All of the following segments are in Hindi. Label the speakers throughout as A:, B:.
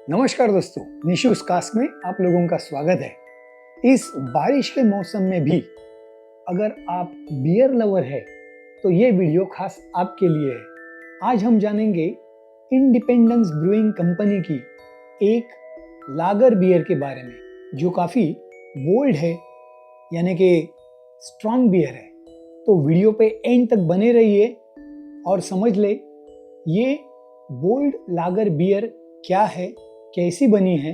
A: नमस्कार दोस्तों, निशुस कास्ट में आप लोगों का स्वागत है। इस बारिश के मौसम में भी अगर आप बियर लवर है तो ये वीडियो खास आपके लिए है। आज हम जानेंगे इंडिपेंडेंस ब्रूइंग कंपनी की एक लागर बियर के बारे में जो काफ़ी बोल्ड है, यानी कि स्ट्रॉन्ग बियर है। तो वीडियो पे एंड तक बने रहिए और समझ ले ये बोल्ड लागर बियर क्या है, कैसी बनी है,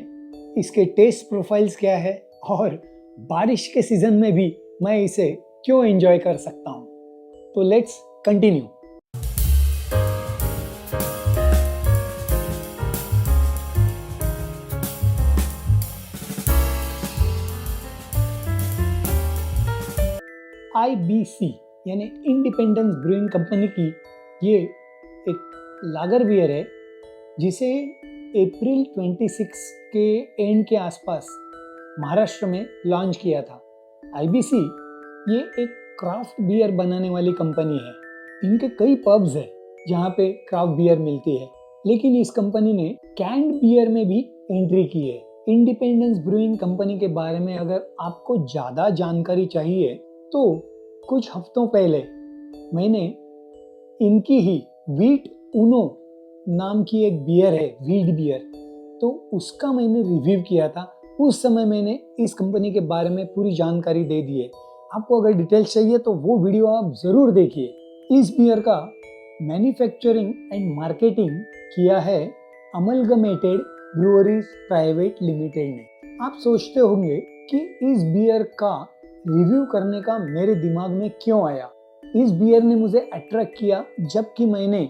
A: इसके टेस्ट प्रोफाइल्स क्या है और बारिश के सीजन में भी मैं इसे क्यों एंजॉय कर सकता हूँ। तो लेट्स कंटिन्यू। IBC यानी इंडिपेंडेंस ब्रूइंग कंपनी की ये एक लागर बियर है जिसे अप्रैल 26 के एंड के आसपास महाराष्ट्र में लॉन्च किया था। IBC ये एक क्राफ्ट बियर बनाने वाली कंपनी है। इनके कई पब्स है जहाँ पे क्राफ्ट बियर मिलती है, लेकिन इस कंपनी ने कैंड बियर में भी एंट्री की है। इंडिपेंडेंस ब्रूइंग कंपनी के बारे में अगर आपको ज़्यादा जानकारी चाहिए तो कुछ हफ्तों पहले मैंने इनकी ही व्हीट उनो नाम की एक बियर है, व्हीट बियर, तो उसका मैंने रिव्यू किया था। उस समय मैंने इस कंपनी के बारे में पूरी जानकारी दे दी है। आपको अगर डिटेल्स चाहिए तो वो वीडियो आप ज़रूर देखिए। इस बियर का मैन्युफैक्चरिंग एंड मार्केटिंग किया है अमलगमेटेड ब्रूअरीज प्राइवेट लिमिटेड ने। आप सोचते होंगे कि इस बियर का रिव्यू करने का मेरे दिमाग में क्यों आया। इस बियर ने मुझे अट्रैक्ट किया जबकि मैंने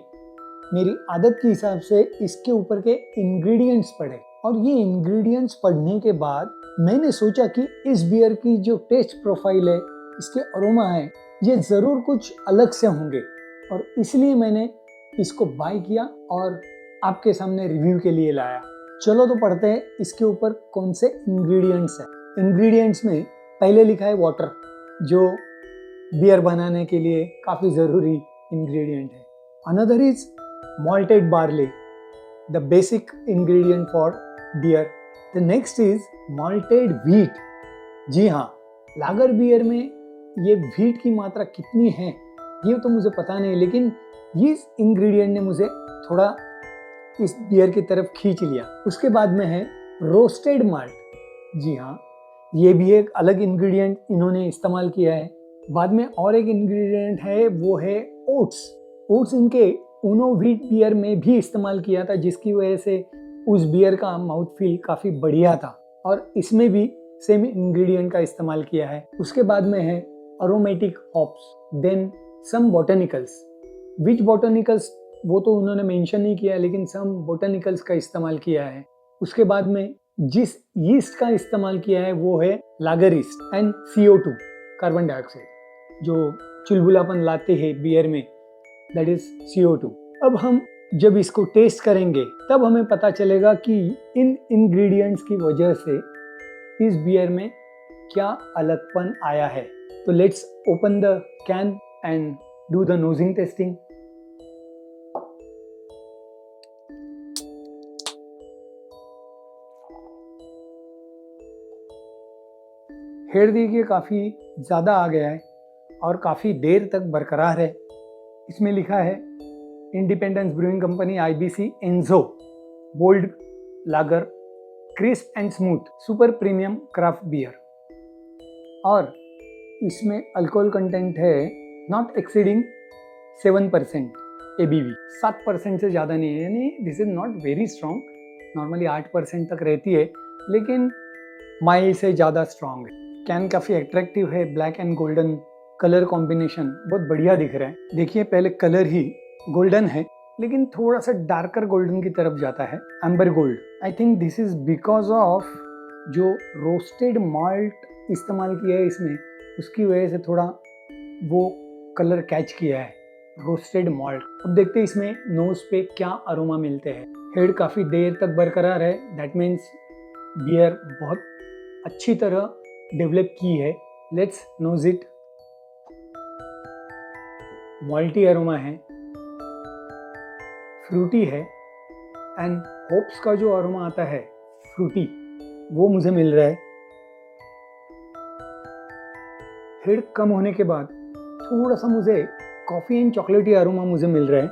A: मेरी आदत के हिसाब से इसके ऊपर के इंग्रेडिएंट्स पढ़े, और ये इंग्रेडिएंट्स पढ़ने के बाद मैंने सोचा कि इस बियर की जो टेस्ट प्रोफाइल है, इसके अरोमा है, ये ज़रूर कुछ अलग से होंगे, और इसलिए मैंने इसको बाय किया और आपके सामने रिव्यू के लिए लाया। चलो तो पढ़ते हैं इसके ऊपर कौन से इंग्रेडिएंट्स हैं। इंग्रेडिएंट्स में पहले लिखा है वाटर, जो बियर बनाने के लिए काफ़ी ज़रूरी इंग्रेडिएंट है। Another is malted barley, the basic ingredient for beer. The next is malted wheat. जी हाँ, लागर बियर में ये व्हीट की मात्रा कितनी है ये तो मुझे पता नहीं, लेकिन इस इंग्रेडिएंट ने मुझे थोड़ा इस बियर की तरफ खींच लिया। उसके बाद में है रोस्टेड माल्ट। जी हाँ, ये भी एक अलग इंग्रेडिएंट इन्होंने इस्तेमाल किया है। बाद में और एक इंग्रेडिएंट है, वो है ओट्स। ओट्स इनके उनो व्हीट बियर में भी इस्तेमाल किया था, जिसकी वजह से उस बियर का माउथ फील काफ़ी बढ़िया था, और इसमें भी सेम इंग्रेडिएंट का इस्तेमाल किया है। उसके बाद में है aromatic hops, then some botanicals. विच बोटेनिकल्स वो तो उन्होंने मेंशन नहीं किया, लेकिन सम बोटेनिकल्स का इस्तेमाल किया है। उसके बाद में जिस यीस्ट का इस्तेमाल किया है वो है lager yeast and CO2 carbon dioxide, जो चुलबुलापन लाते हैं बियर में, दैट इज CO2। अब हम जब इसको टेस्ट करेंगे तब हमें पता चलेगा कि इन इंग्रेडिएंट्स की वजह से इस बियर में क्या अलगपन आया है। तो let's open the can and do the नोजिंग testing. Head देखिए काफ़ी ज़्यादा आ गया है और काफ़ी देर तक बरकरार है। इसमें लिखा है independence brewing company IBC Enzo bold lager crisp and smooth super premium craft beer, और इसमें अल्कोहल कंटेंट है नॉट एक्सीडिंग 7% ABV। 7% से ज़्यादा नहीं है, यानी this is not very strong. Normally 8% तक रहती है, लेकिन माइल्ड से ज़्यादा स्ट्रॉन्ग है। कैन काफ़ी अट्रैक्टिव है, black and golden colour combination बहुत बढ़िया दिख रहा है। देखिए पहले कलर ही गोल्डन है, लेकिन थोड़ा सा डार्कर गोल्डन की तरफ जाता है, amber gold. I think this is because of जो रोस्टेड माल्ट इस्तेमाल किया है इसमें, उसकी वजह से थोड़ा वो कलर कैच किया है, रोस्टेड माल्ट। अब देखते हैं इसमें नोज पे क्या अरोमा मिलते हैं। हेड काफ़ी देर तक बरकरार है, दैट मीन्स बियर बहुत अच्छी तरह डेवलप की है। Let's nose it. Malty aroma है, फ्रूटी है एंड होप्स का जो अरोमा आता है फ्रूटी, वो मुझे मिल रहा है। हेड कम होने के बाद थोड़ा सा मुझे कॉफ़ी एंड चॉकलेटी अरोमा मुझे मिल रहा है।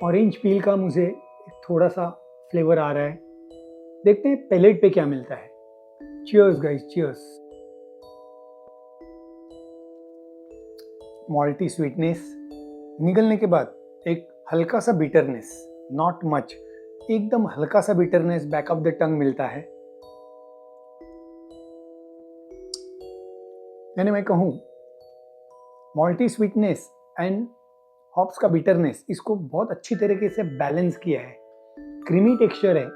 A: ऑरेंज पील का मुझे थोड़ा सा फ्लेवर आ रहा है। देखते हैं पैलेट पे क्या मिलता है। Cheers guys, cheers. Malty sweetness निकलने के बाद एक हल्का सा बिटरनेस, नॉट मच, एकदम हल्का सा bitterness back of the tongue मिलता है। यानी मैं कहूँ मॉल्टी स्वीटनेस एंड हॉप्स का बिटरनेस इसको बहुत अच्छी तरीके से बैलेंस किया है। क्रीमी टेक्सचर है,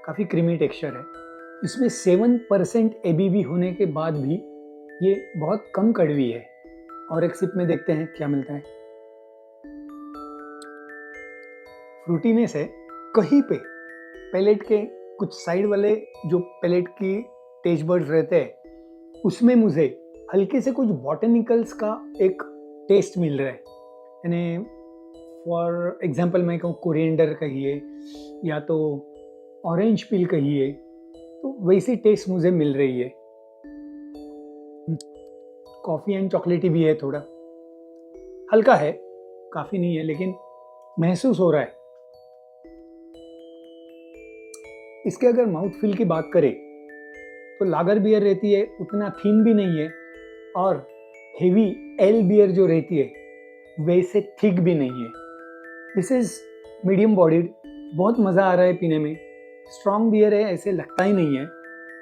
A: काफ़ी क्रीमी टेक्सचर है। इसमें 7% एबीवी होने के बाद भी ये बहुत कम कड़वी है। और एक सिप में देखते हैं क्या मिलता है। फ्रूटीनेस है कहीं पे। पैलेट के कुछ साइड वाले जो पैलेट की टेस्ट बड्स रहते हैं उसमें मुझे हल्के से कुछ बॉटनिकल्स का एक टेस्ट मिल रहा है। यानी फॉर एग्जांपल मैं कहूँ कोरिएंडर कहिए या तो ऑरेंज पील कहिए, तो वैसी टेस्ट मुझे मिल रही है। कॉफ़ी एंड चॉकलेटी भी है, थोड़ा हल्का है, काफ़ी नहीं है लेकिन महसूस हो रहा है। इसके अगर माउथ फील की बात करें तो लागर बियर रहती है, उतना थीन भी नहीं है, और हेवी एल बियर जो रहती है वैसे थिक भी नहीं है। दिस इज मीडियम बॉडीड, बहुत मज़ा आ रहा है पीने में। स्ट्रॉन्ग बियर है ऐसे लगता ही नहीं है,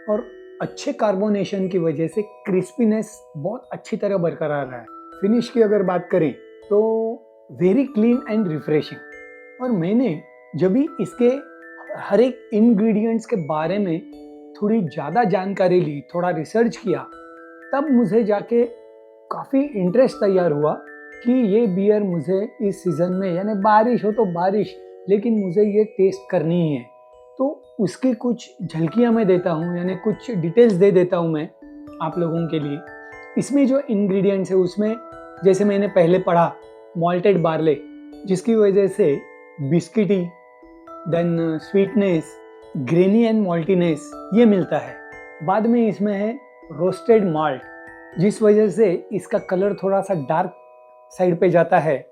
A: और अच्छे कार्बोनेशन की वजह से क्रिस्पीनेस बहुत अच्छी तरह बरकरार रहा है। फिनिश की अगर बात करें तो वेरी क्लीन एंड रिफ्रेशिंग। और मैंने जब भी इसके हर एक इंग्रेडिएंट्स के बारे में थोड़ी ज़्यादा जानकारी ली, थोड़ा रिसर्च किया, तब मुझे जाके काफ़ी इंटरेस्ट तैयार हुआ कि ये बियर मुझे इस सीज़न में, यानी बारिश हो तो बारिश, लेकिन मुझे ये टेस्ट करनी ही है। तो उसकी कुछ झलकियाँ मैं देता हूँ, यानी कुछ डिटेल्स दे देता हूँ मैं आप लोगों के लिए। इसमें जो इंग्रेडिएंट्स है उसमें जैसे मैंने पहले पढ़ा मॉल्टेड बार्ले, जिसकी वजह से बिस्किटी, देन स्वीटनेस, ग्रेनी एंड मॉल्टीनेस ये मिलता है। बाद में इसमें है रोस्टेड माल्ट, जिस वजह से इसका कलर थोड़ा सा डार्क साइड पे जाता है,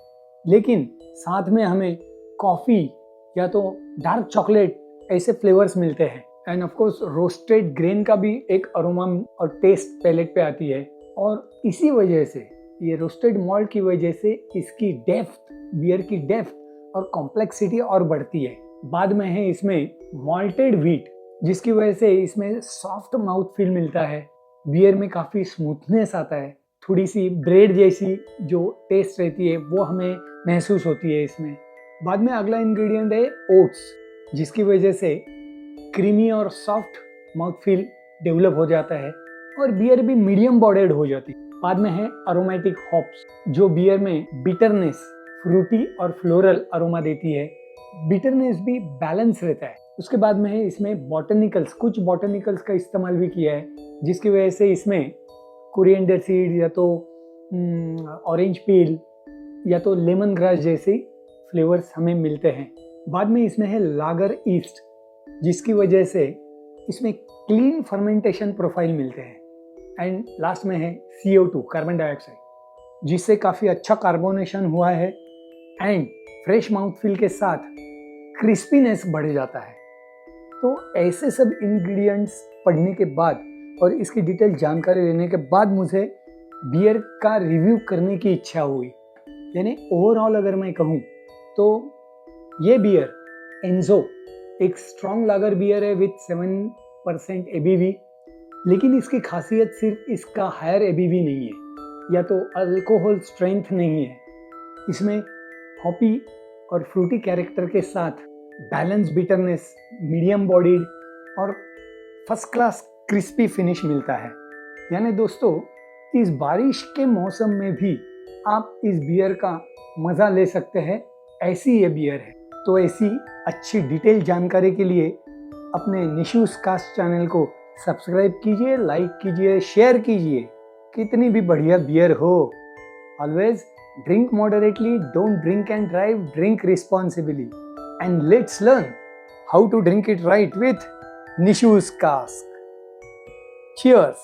A: लेकिन साथ में हमें कॉफ़ी या तो डार्क चॉकलेट ऐसे फ्लेवर्स मिलते हैं। End of course roasted grain का भी एक अरोमा और टेस्ट पैलेट पे आती है। और इसी वजह से, ये रोस्टेड मॉल्ट की वजह से इसकी डेप्थ, बियर की डेप्थ और कॉम्प्लेक्सिटी और बढ़ती है। बाद में है इसमें मॉल्टेड व्हीट, जिसकी वजह से इसमें सॉफ्ट माउथ फील मिलता है, बियर में काफ़ी स्मूथनेस आता है, थोड़ी सी ब्रेड जैसी जो टेस्ट रहती है वो हमें महसूस होती है इसमें। बाद में अगला इंग्रेडिएंट है ओट्स, जिसकी वजह से क्रीमी और सॉफ्ट माउथ फील डेवलप हो जाता है और बियर भी मीडियम बॉडीड हो जाती है। बाद में है अरोमेटिक हॉप्स, जो बियर में बिटरनेस, फ्रूटी और फ्लोरल अरोमा देती है। बिटरनेस भी बैलेंस रहता है। उसके बाद में है इसमें बॉटनिकल्स, कुछ बॉटनिकल्स का इस्तेमाल भी किया है, जिसकी वजह से इसमें कोरिएंडर सीड या तो ऑरेंज पील या तो लेमन ग्रास जैसे फ्लेवर्स हमें मिलते हैं। बाद में इसमें है लागर ईस्ट, जिसकी वजह से इसमें क्लीन फर्मेंटेशन प्रोफाइल मिलते हैं। एंड लास्ट में है CO2, कार्बन डाइऑक्साइड, जिससे काफ़ी अच्छा कार्बोनेशन हुआ है एंड फ्रेश माउथ फील के साथ क्रिस्पीनेस बढ़ जाता है। तो ऐसे सब इंग्रेडिएंट्स पढ़ने के बाद और इसकी डिटेल जानकारी लेने के बाद मुझे बियर का रिव्यू करने की इच्छा हुई। यानी ओवरऑल अगर मैं कहूँ तो ये बियर एंजो एक स्ट्रॉन्ग लागर बियर है विथ 7% एबीवी, लेकिन इसकी खासियत सिर्फ इसका हायर एबीवी नहीं है या तो अल्कोहल स्ट्रेंथ नहीं है। इसमें हॉपी और फ्रूटी कैरेक्टर के साथ बैलेंस बिटरनेस, मीडियम बॉडीड और फर्स्ट क्लास क्रिस्पी फिनिश मिलता है। यानी दोस्तों, इस बारिश के मौसम में भी आप इस बियर का मज़ा ले सकते हैं, ऐसी ये बियर है। तो ऐसी अच्छी डिटेल जानकारी के लिए अपने निशूस कास्ट चैनल को सब्सक्राइब कीजिए, लाइक कीजिए, शेयर कीजिए। कितनी भी बढ़िया बियर हो, always Drink moderately, don't drink and drive, drink responsibly. And let's learn how to drink it right with Nishu's cask. Cheers!